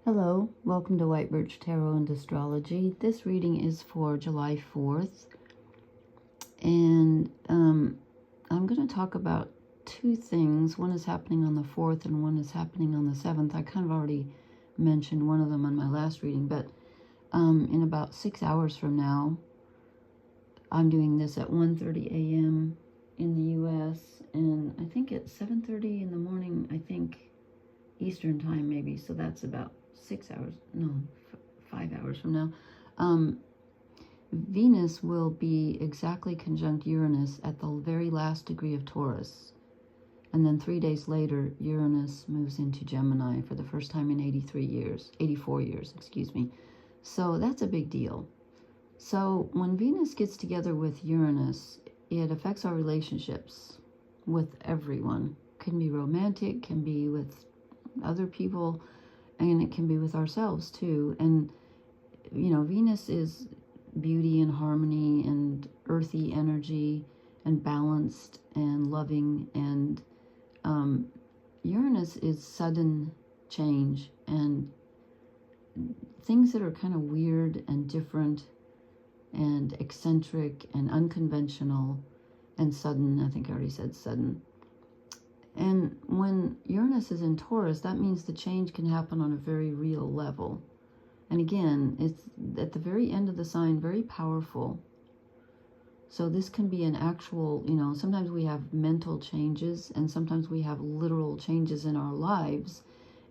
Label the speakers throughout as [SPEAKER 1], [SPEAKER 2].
[SPEAKER 1] Hello, welcome to White Birch Tarot and Astrology. This reading is for July 4th, and I'm going to talk about two things. One is happening on the 4th and one is happening on the 7th. I kind of already mentioned one of them on my last reading, but in about 6 hours from now, I'm doing this at 1:30 a.m. in the U.S., and I think it's 7:30 in the morning, I think, Eastern time maybe, so that's about 6 hours, no, 5 hours from now. Venus will be exactly conjunct Uranus at the very last degree of Taurus. And then 3 days later, Uranus moves into Gemini for the first time in 84 years, excuse me. So that's a big deal. So when Venus gets together with Uranus, it affects our relationships with everyone. Can be romantic, can be with other people, and it can be with ourselves too. And you know, Venus is beauty and harmony and earthy energy and balanced and loving, and Uranus is sudden change and things that are kind of weird and different and eccentric and unconventional and sudden. I think I already said sudden. And when Uranus is in Taurus, that means the change can happen on a very real level. And again, it's at the very end of the sign, very powerful. So this can be an actual, you know, sometimes we have mental changes and sometimes we have literal changes in our lives.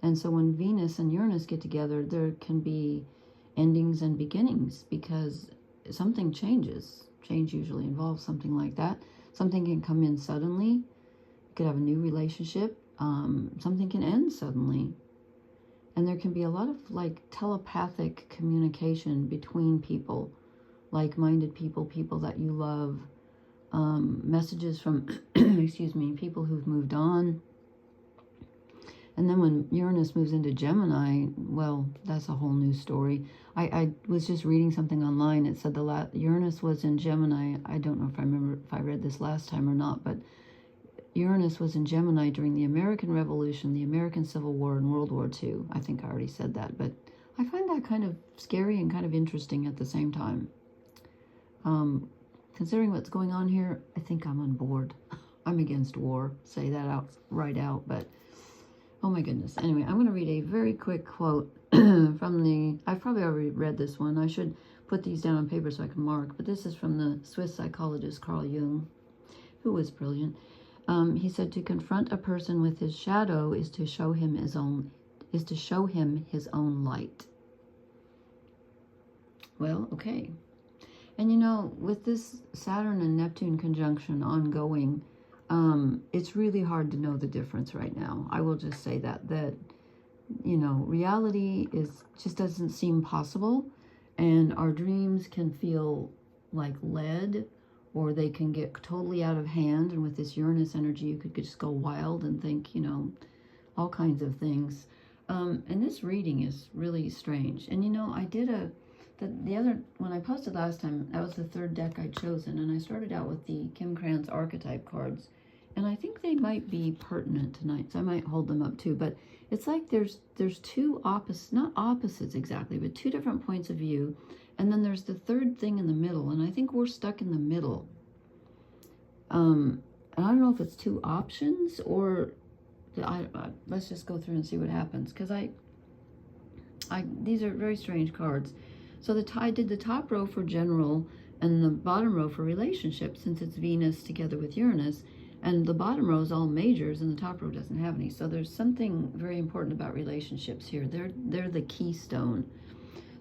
[SPEAKER 1] And so when Venus and Uranus get together, there can be endings and beginnings because something changes. Change usually involves something like that. Something can come in suddenly. You could have a new relationship. Something can end suddenly. And there can be a lot of like telepathic communication between people, like-minded people, people that you love, messages from, excuse me, people who've moved on. And then when Uranus moves into Gemini, well, that's a whole new story. I was just reading something online. It said Uranus was in Gemini. I don't know if I remember if I read this last time or not, but Uranus was in Gemini during the American Revolution, the American Civil War, and World War II. I think I already said that, but I find that kind of scary and kind of interesting at the same time. Considering what's going on here, I think I'm on board. I'm against war. Say that right out, but oh my goodness. Anyway, I'm going to read a very quick quote from I've probably already read this one. I should put these down on paper so I can mark, but this is from the Swiss psychologist Carl Jung, who was brilliant. He said, to confront a person with his shadow is to show him his own light. Well, okay. And you know, with this Saturn and Neptune conjunction ongoing, it's really hard to know the difference right now. I will just say that you know, reality just doesn't seem possible, and our dreams can feel like lead, or they can get totally out of hand. And with this Uranus energy, you could just go wild and think, you know, all kinds of things. And this reading is really strange. And you know, I did when I posted last time, that was the third deck I'd chosen, and I started out with the Kim Krans archetype cards, and I think they might be pertinent tonight, so I might hold them up too. But it's like there's two opposites, not opposites exactly, but two different points of view, and then there's the third thing in the middle, and I think we're stuck in the middle. And I don't know if it's two options or let's just go through and see what happens, because these are very strange cards. So I did the top row for general and the bottom row for relationships, since it's Venus together with Uranus, and the bottom row is all majors and the top row doesn't have any. So there's something very important about relationships here. They're the keystone.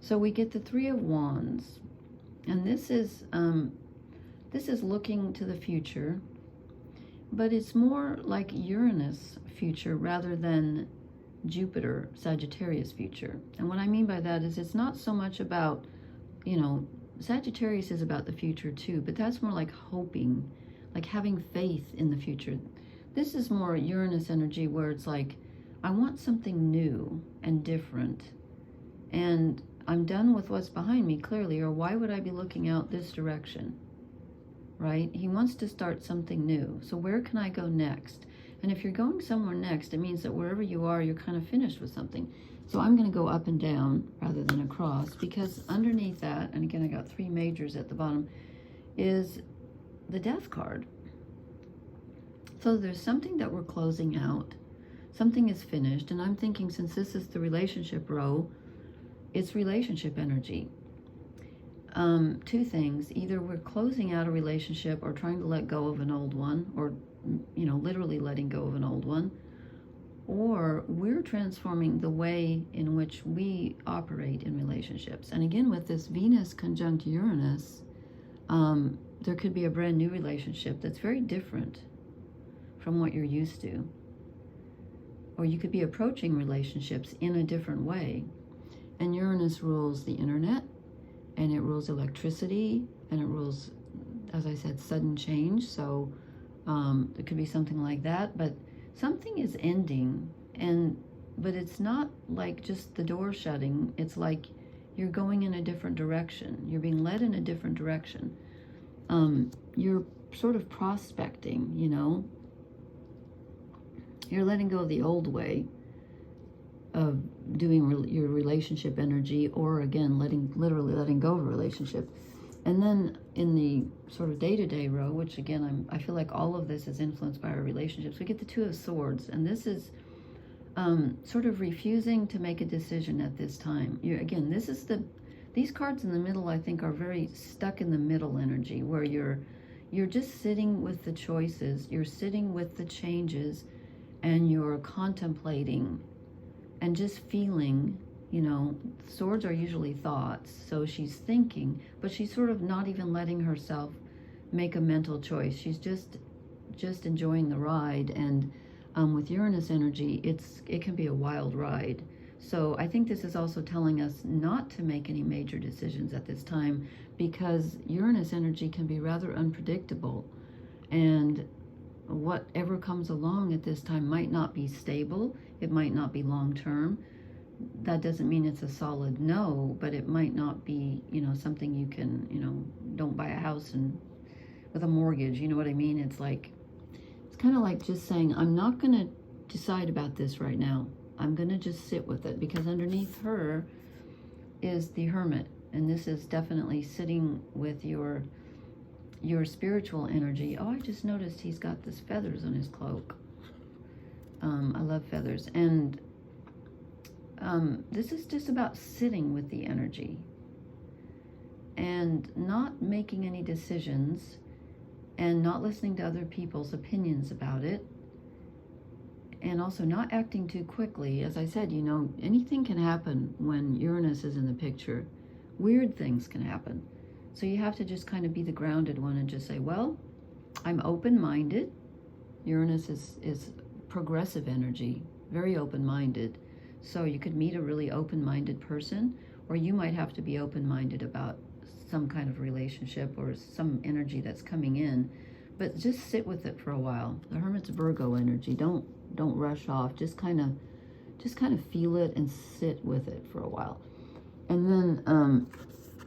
[SPEAKER 1] So we get the Three of Wands, and this is looking to the future, but it's more like Uranus future rather than Jupiter Sagittarius future. And what I mean by that is it's not so much about, you know, Sagittarius is about the future too, but that's more like hoping, like having faith in the future. This is more Uranus energy, where it's like, I want something new and different, and I'm done with what's behind me, clearly, or why would I be looking out this direction, right? He wants to start something new. So where can I go next? And if you're going somewhere next, it means that wherever you are, you're kind of finished with something. So I'm going to go up and down rather than across, because underneath that, and again, I got 3 majors at the bottom, is the Death card. So there's something that we're closing out. Something is finished. And I'm thinking, since this is the relationship row, it's relationship energy. 2 things. Either we're closing out a relationship or trying to let go of an old one, or, you know, literally letting go of an old one, or we're transforming the way in which we operate in relationships. And again, with this Venus conjunct Uranus, there could be a brand new relationship that's very different from what you're used to. Or you could be approaching relationships in a different way. And Uranus rules the internet, and it rules electricity, and it rules, as I said, sudden change. So it could be something like that, but something is ending, but it's not like just the door shutting. It's like you're going in a different direction. You're being led in a different direction. You're sort of prospecting, you know. You're letting go of the old way of doing your relationship energy, or again, literally letting go of a relationship. And then in the sort of day-to-day row, which again, I feel like all of this is influenced by our relationships, we get the 2 of Swords, and this is sort of refusing to make a decision at this time. Again, this is these cards in the middle, I think, are very stuck in the middle energy, where you're just sitting with the choices, you're sitting with the changes, and you're contemplating and just feeling. You know, swords are usually thoughts, so she's thinking, but she's sort of not even letting herself make a mental choice. She's just enjoying the ride. And with Uranus energy, it can be a wild ride. So I think this is also telling us not to make any major decisions at this time, because Uranus energy can be rather unpredictable, and whatever comes along at this time might not be stable. It might not be long term. That doesn't mean it's a solid no, but it might not be, you know, something you can, you know, don't buy a house and with a mortgage, you know what I mean? It's kind of like just saying, I'm not going to decide about this right now. I'm going to just sit with it, because underneath her is the Hermit, and this is definitely sitting with your spiritual energy. Oh, I just noticed he's got this feathers on his cloak. I love feathers. And this is just about sitting with the energy and not making any decisions, and not listening to other people's opinions about it, and also not acting too quickly. As I said, you know, anything can happen when Uranus is in the picture. Weird things can happen. So you have to just kind of be the grounded one and just say, well, I'm open-minded. Uranus is progressive energy, very open-minded. So you could meet a really open-minded person, or you might have to be open-minded about some kind of relationship or some energy that's coming in. But just sit with it for a while. The Hermit's Virgo energy. Don't rush off. Just kind of feel it and sit with it for a while. And then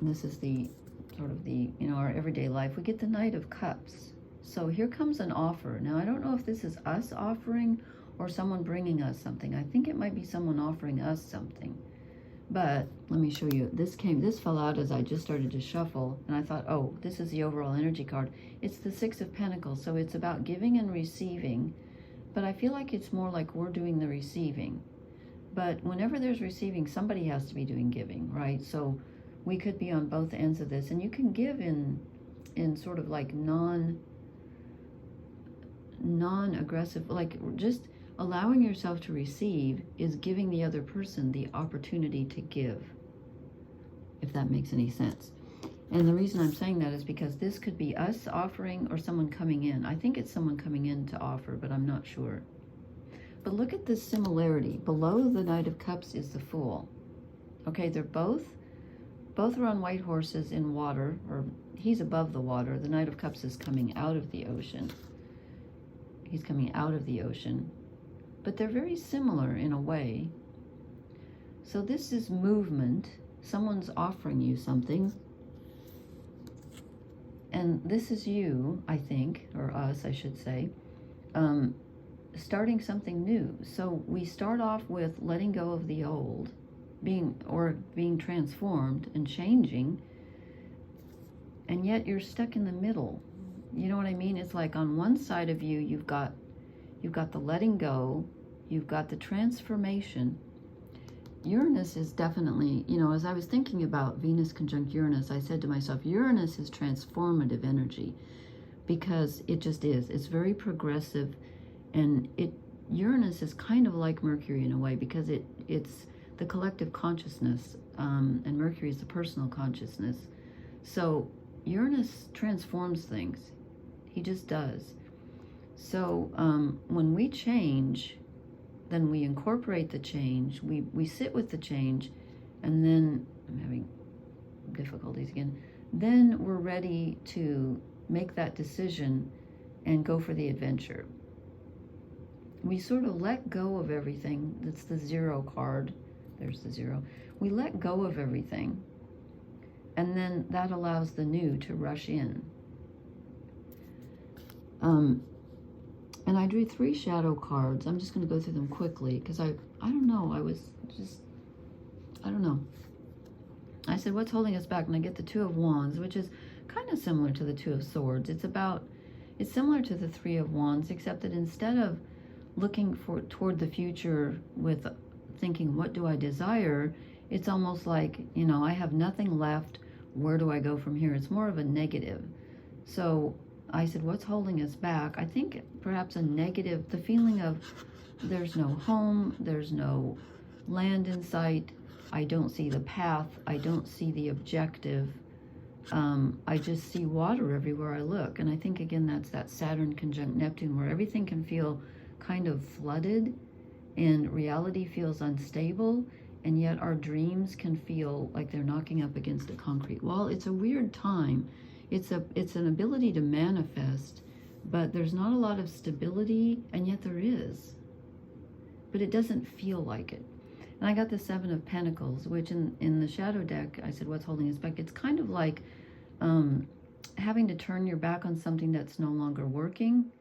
[SPEAKER 1] this is the sort of the, you know, our everyday life. We get the Knight of Cups. So here comes an offer. Now, I don't know if this is us offering or someone bringing us something. I think it might be someone offering us something. But let me show you. This fell out as I just started to shuffle, and I thought, oh, this is the overall energy card. It's the Six of Pentacles, so it's about giving and receiving, but I feel like it's more like we're doing the receiving. But whenever there's receiving, somebody has to be doing giving, right? So we could be on both ends of this, and you can give in sort of like non-aggressive, like just allowing yourself to receive is giving the other person the opportunity to give, if that makes any sense. And the reason I'm saying that is because this could be us offering or someone coming in. I think it's someone coming in to offer, but I'm not sure. But look at this similarity. Below the Knight of Cups is the Fool. Okay, they're both are on white horses in water, or he's above the water. The Knight of Cups is coming out of the ocean. He's coming out of the ocean. But they're very similar in a way. So this is movement. Someone's offering you something. And this is you, I think, or us, I should say, starting something new. So we start off with letting go of the old, being transformed and changing, and yet you're stuck in the middle. You know what I mean? It's like on one side of you, you've got the letting go, you've got the transformation. Uranus is definitely, as I was thinking about Venus conjunct Uranus, I said to myself, Uranus is transformative energy, because it just is. It's very progressive, and Uranus is kind of like Mercury in a way, because it's the collective consciousness, and Mercury is the personal consciousness. So Uranus transforms things. He just does. So when we change, then we incorporate the change, we sit with the change, and then, I'm having difficulties again, then we're ready to make that decision and go for the adventure. We sort of let go of everything. That's the 0 card. There's the 0. We let go of everything, and then that allows the new to rush in. And I drew 3 shadow cards. I'm just going to go through them quickly, because I don't know, I don't know. I said, what's holding us back? And I get the 2 of Wands, which is kind of similar to the 2 of Swords. It's similar to the 3 of Wands, except that instead of looking toward the future with thinking, what do I desire? It's almost like, I have nothing left. Where do I go from here? It's more of a negative. So I said, what's holding us back? I think perhaps a negative, the feeling of there's no home, there's no land in sight, I don't see the path, I don't see the objective, I just see water everywhere I look. And I think, again, that's that Saturn conjunct Neptune, where everything can feel kind of flooded and reality feels unstable, and yet our dreams can feel like they're knocking up against a concrete wall. It's a weird time. It's an ability to manifest, but there's not a lot of stability, and yet there is. But it doesn't feel like it. And I got the 7 of Pentacles, which in the shadow deck, I said, what's holding us back? It's kind of like having to turn your back on something that's no longer working.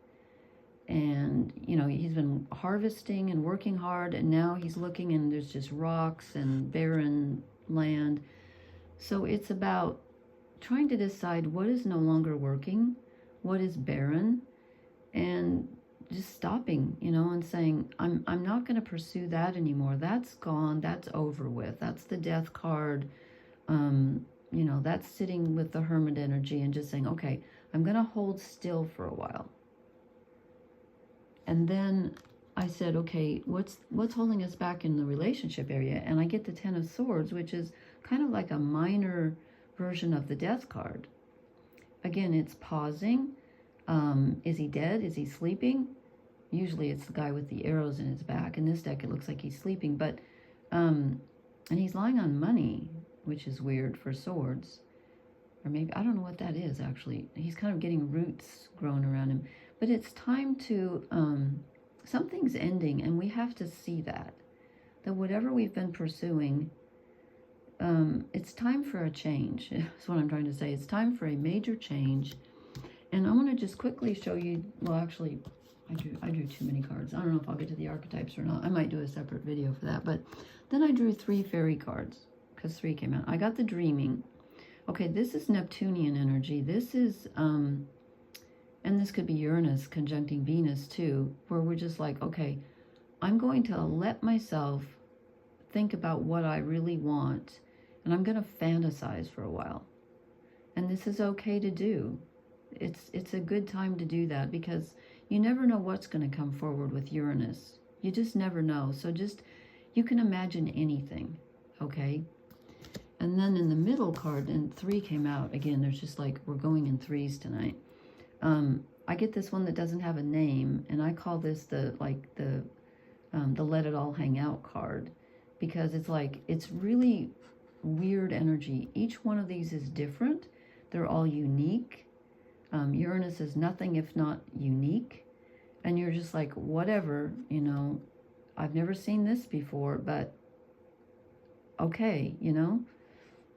[SPEAKER 1] And, he's been harvesting and working hard, and now he's looking and there's just rocks and barren land. So it's about trying to decide what is no longer working, what is barren, and just stopping, and saying, I'm not going to pursue that anymore. That's gone. That's over with. That's the death card. That's sitting with the hermit energy and just saying, okay, I'm going to hold still for a while. And then I said, okay, what's holding us back in the relationship area? And I get the 10 of Swords, which is kind of like a minor version of the death card. Again, it's pausing. Is he dead? Is he sleeping? Usually it's the guy with the arrows in his back. In this deck, it looks like he's sleeping, but and he's lying on money, which is weird for Swords. Or maybe, I don't know what that is, actually. He's kind of getting roots growing around him. But it's time to, something's ending, and we have to see that whatever we've been pursuing, it's time for a change. That's what I'm trying to say. It's time for a major change. And I want to just quickly show you, well, actually, I drew too many cards. I don't know if I'll get to the archetypes or not. I might do a separate video for that. But then I drew 3 fairy cards, because 3 came out. I got the dreaming. Okay, this is Neptunian energy. This is, and this could be Uranus conjuncting Venus too, where we're just like, okay, I'm going to let myself think about what I really want, and I'm going to fantasize for a while. And this is okay to do. It's a good time to do that, because you never know what's going to come forward with Uranus. You just never know. So you can imagine anything, okay? And then in the middle card, and 3 came out. Again, there's just like, we're going in 3s tonight. I get this one that doesn't have a name, and I call this the let it all hang out card, because it's like, it's really weird energy. Each one of these is different. They're all unique. Uranus is nothing if not unique, and you're just like, whatever, I've never seen this before, but okay,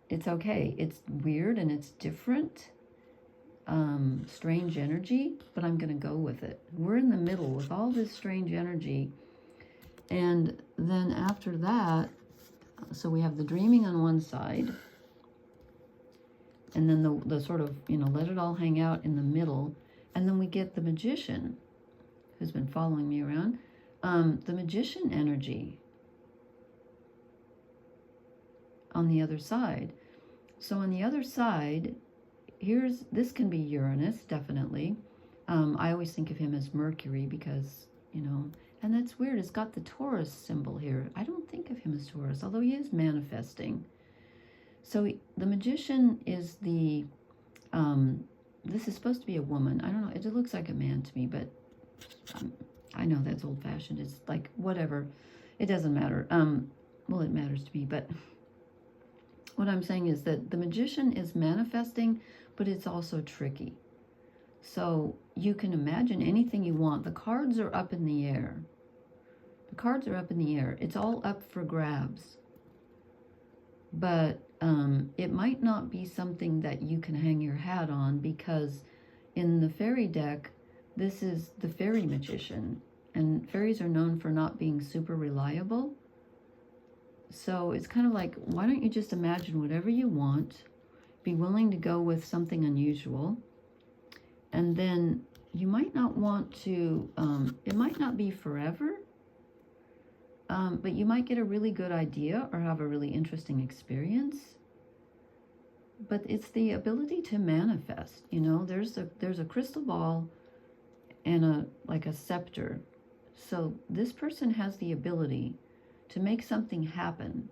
[SPEAKER 1] it's okay. It's weird and it's different. strange energy, but I'm going to go with it. We're in the middle with all this strange energy. And then after that, so we have the dreaming on one side, and then the sort of, let it all hang out in the middle. And then we get the magician, who's been following me around, the magician energy on the other side. So on the other side, this can be Uranus, definitely. I always think of him as Mercury because, and that's weird. It's got the Taurus symbol here. I don't think of him as Taurus, although he is manifesting. So the magician is the, this is supposed to be a woman. I don't know. It looks like a man to me, but I know that's old-fashioned. It's like, whatever. It doesn't matter. Well, it matters to me, but what I'm saying is that the magician is manifesting, but it's also tricky. So you can imagine anything you want. The cards are up in the air. The cards are up in the air. It's all up for grabs. But it might not be something that you can hang your hat on, because in the fairy deck, this is the fairy magician. And fairies are known for not being super reliable. So it's kind of like, why don't you just imagine whatever you want, be willing to go with something unusual, and then you might not want to, it might not be forever, but you might get a really good idea or have a really interesting experience. But it's the ability to manifest, there's a crystal ball and like a scepter. So this person has the ability to make something happen,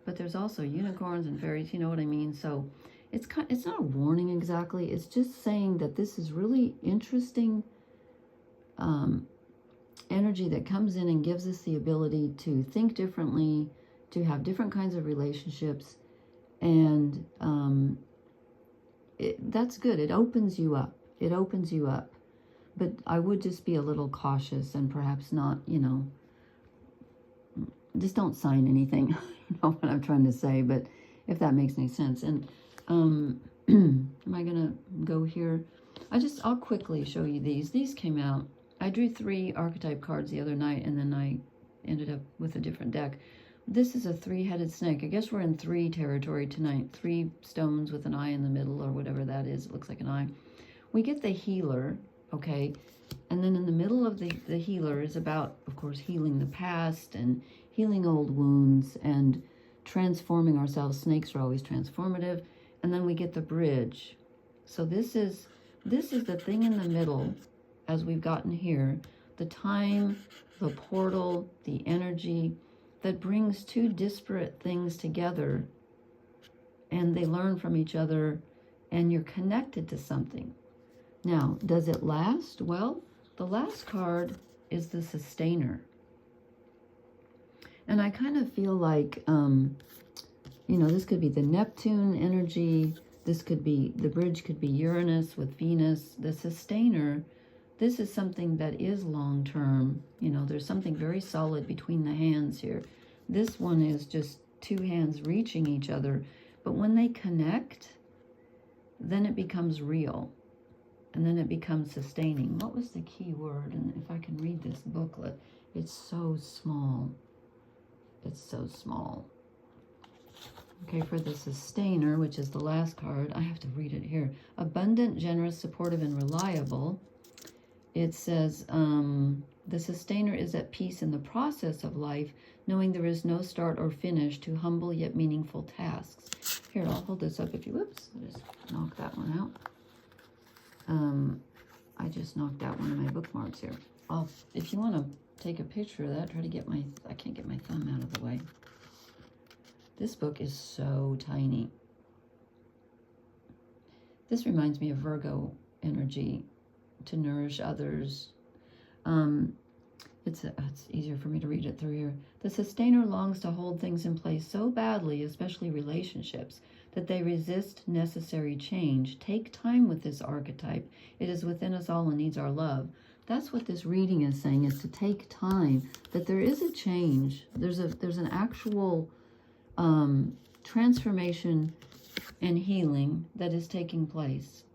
[SPEAKER 1] but there's also unicorns and fairies, you know what I mean? So it's not a warning exactly. It's just saying that this is really interesting energy that comes in and gives us the ability to think differently, to have different kinds of relationships, and that's good. It opens you up. It opens you up. But I would just be a little cautious and perhaps not, just don't sign anything. I don't know what I'm trying to say, but if that makes any sense. And am I gonna go here? I'll quickly show you these. These came out. I drew 3 archetype cards the other night, and then I ended up with a different deck. This is a 3-headed snake. I guess we're in 3 territory tonight. 3 stones with an eye in the middle, or whatever that is. It looks like an eye. We get the healer, okay? And then in the middle of the healer is about, of course, healing the past and healing old wounds and transforming ourselves. Snakes are always transformative. And then we get the bridge. So this is the thing in the middle, as we've gotten here, the time, the portal, the energy that brings 2 disparate things together, and they learn from each other, and you're connected to something. Now, does it last? Well, the last card is the sustainer. And I kind of feel like, this could be the Neptune energy. This could be, the bridge could be Uranus with Venus. The sustainer, this is something that is long-term. There's something very solid between the hands here. This one is just 2 hands reaching each other. But when they connect, then it becomes real. And then it becomes sustaining. What was the key word? And if I can read this booklet, it's so small. It's so small. Okay, for the sustainer, which is the last card, I have to read it here. Abundant, generous, supportive, and reliable. It says, the sustainer is at peace in the process of life, knowing there is no start or finish to humble yet meaningful tasks. Here, I'll hold this up if you, whoops, I'll just knock that one out. I just knocked out one of my bookmarks here. If you want to take a picture of that, try to get I can't get my thumb out of the way. This book is so tiny. This reminds me of Virgo energy, to nourish others. It's easier for me to read it through here. The sustainer longs to hold things in place so badly, especially relationships, that they resist necessary change. Take time with this archetype. It is within us all and needs our love. That's what this reading is saying, is to take time, that there is a change. There's an actual transformation and healing that is taking place.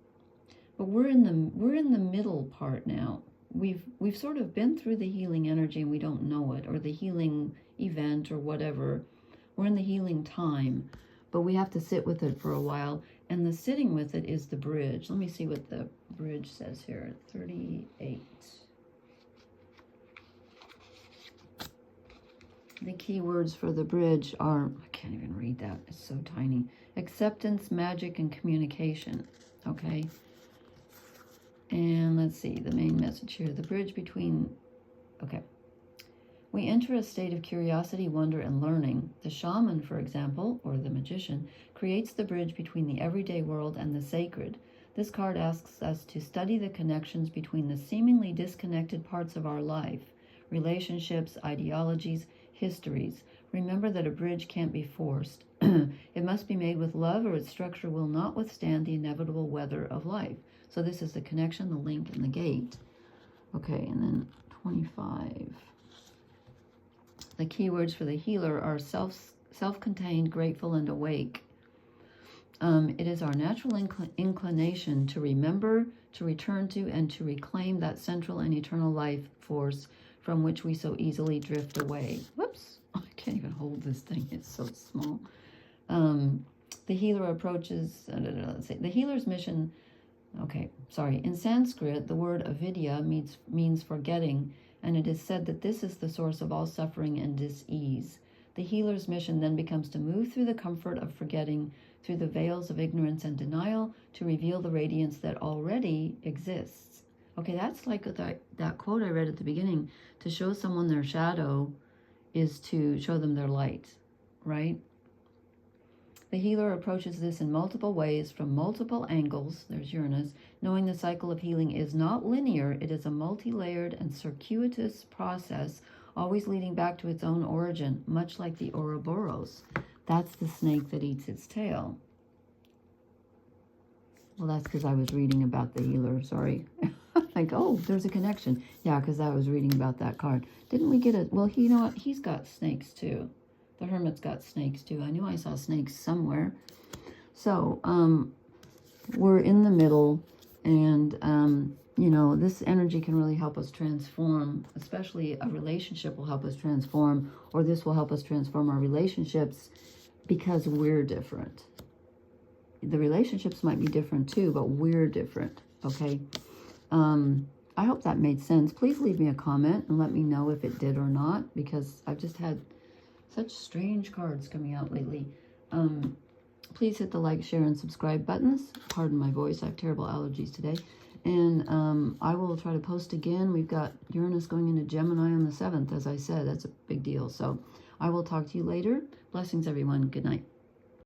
[SPEAKER 1] But we're in the middle part now. We've sort of been through the healing energy and we don't know it, or the healing event or whatever. We're in the healing time, but we have to sit with it for a while. And the sitting with it is the bridge. Let me see what the bridge says here. 38. The key words for the bridge are, I can't even read that, it's so tiny. Acceptance, magic, and communication. Okay. And let's see, the main message here. The bridge between, okay. We enter a state of curiosity, wonder, and learning. The shaman, for example, or the magician, creates the bridge between the everyday world and the sacred. This card asks us to study the connections between the seemingly disconnected parts of our life, relationships, ideologies, histories. Remember that a bridge can't be forced. It must be made with love, or its structure will not withstand the inevitable weather of life. So this is the connection, the link, and the gate. Okay, and then 25. The keywords for the healer are self-contained, grateful, and awake. It is our natural inclination to remember, to return to, and to reclaim that central and eternal life force from which we so easily drift away. Whoops, I can't even hold this thing. It's so small. The healer approaches, let's see, the healer's mission, okay, sorry. In Sanskrit, the word avidya means forgetting, and it is said that this is the source of all suffering and dis-ease. The healer's mission then becomes to move through the comfort of forgetting, through the veils of ignorance and denial, to reveal the radiance that already exists. Okay, that's like that quote I read at the beginning. To show someone their shadow is to show them their light, right? The healer approaches this in multiple ways, from multiple angles, there's Uranus, knowing the cycle of healing is not linear. It is a multi-layered and circuitous process, always leading back to its own origin, much like the Ouroboros. That's the snake that eats its tail. Well, that's because I was reading about the healer, sorry. Like, oh, there's a connection. Yeah, because I was reading about that card. Didn't we get a, well, you know what, he's got snakes too. The hermit's got snakes too. I knew I saw snakes somewhere. So, we're in the middle, and, you know, this energy can really help us transform, especially a relationship will help us transform, or this will help us transform our relationships because we're different. The relationships might be different too, but we're different, okay? I hope that made sense. Please leave me a comment and let me know if it did or not, because I've just had such strange cards coming out lately. Please hit the like, share, and subscribe buttons. Pardon my voice, I have terrible allergies today. And I will try to post again. We've got Uranus going into Gemini on the 7th, as I said. That's a big deal. So I will talk to you later. Blessings, everyone. Good night.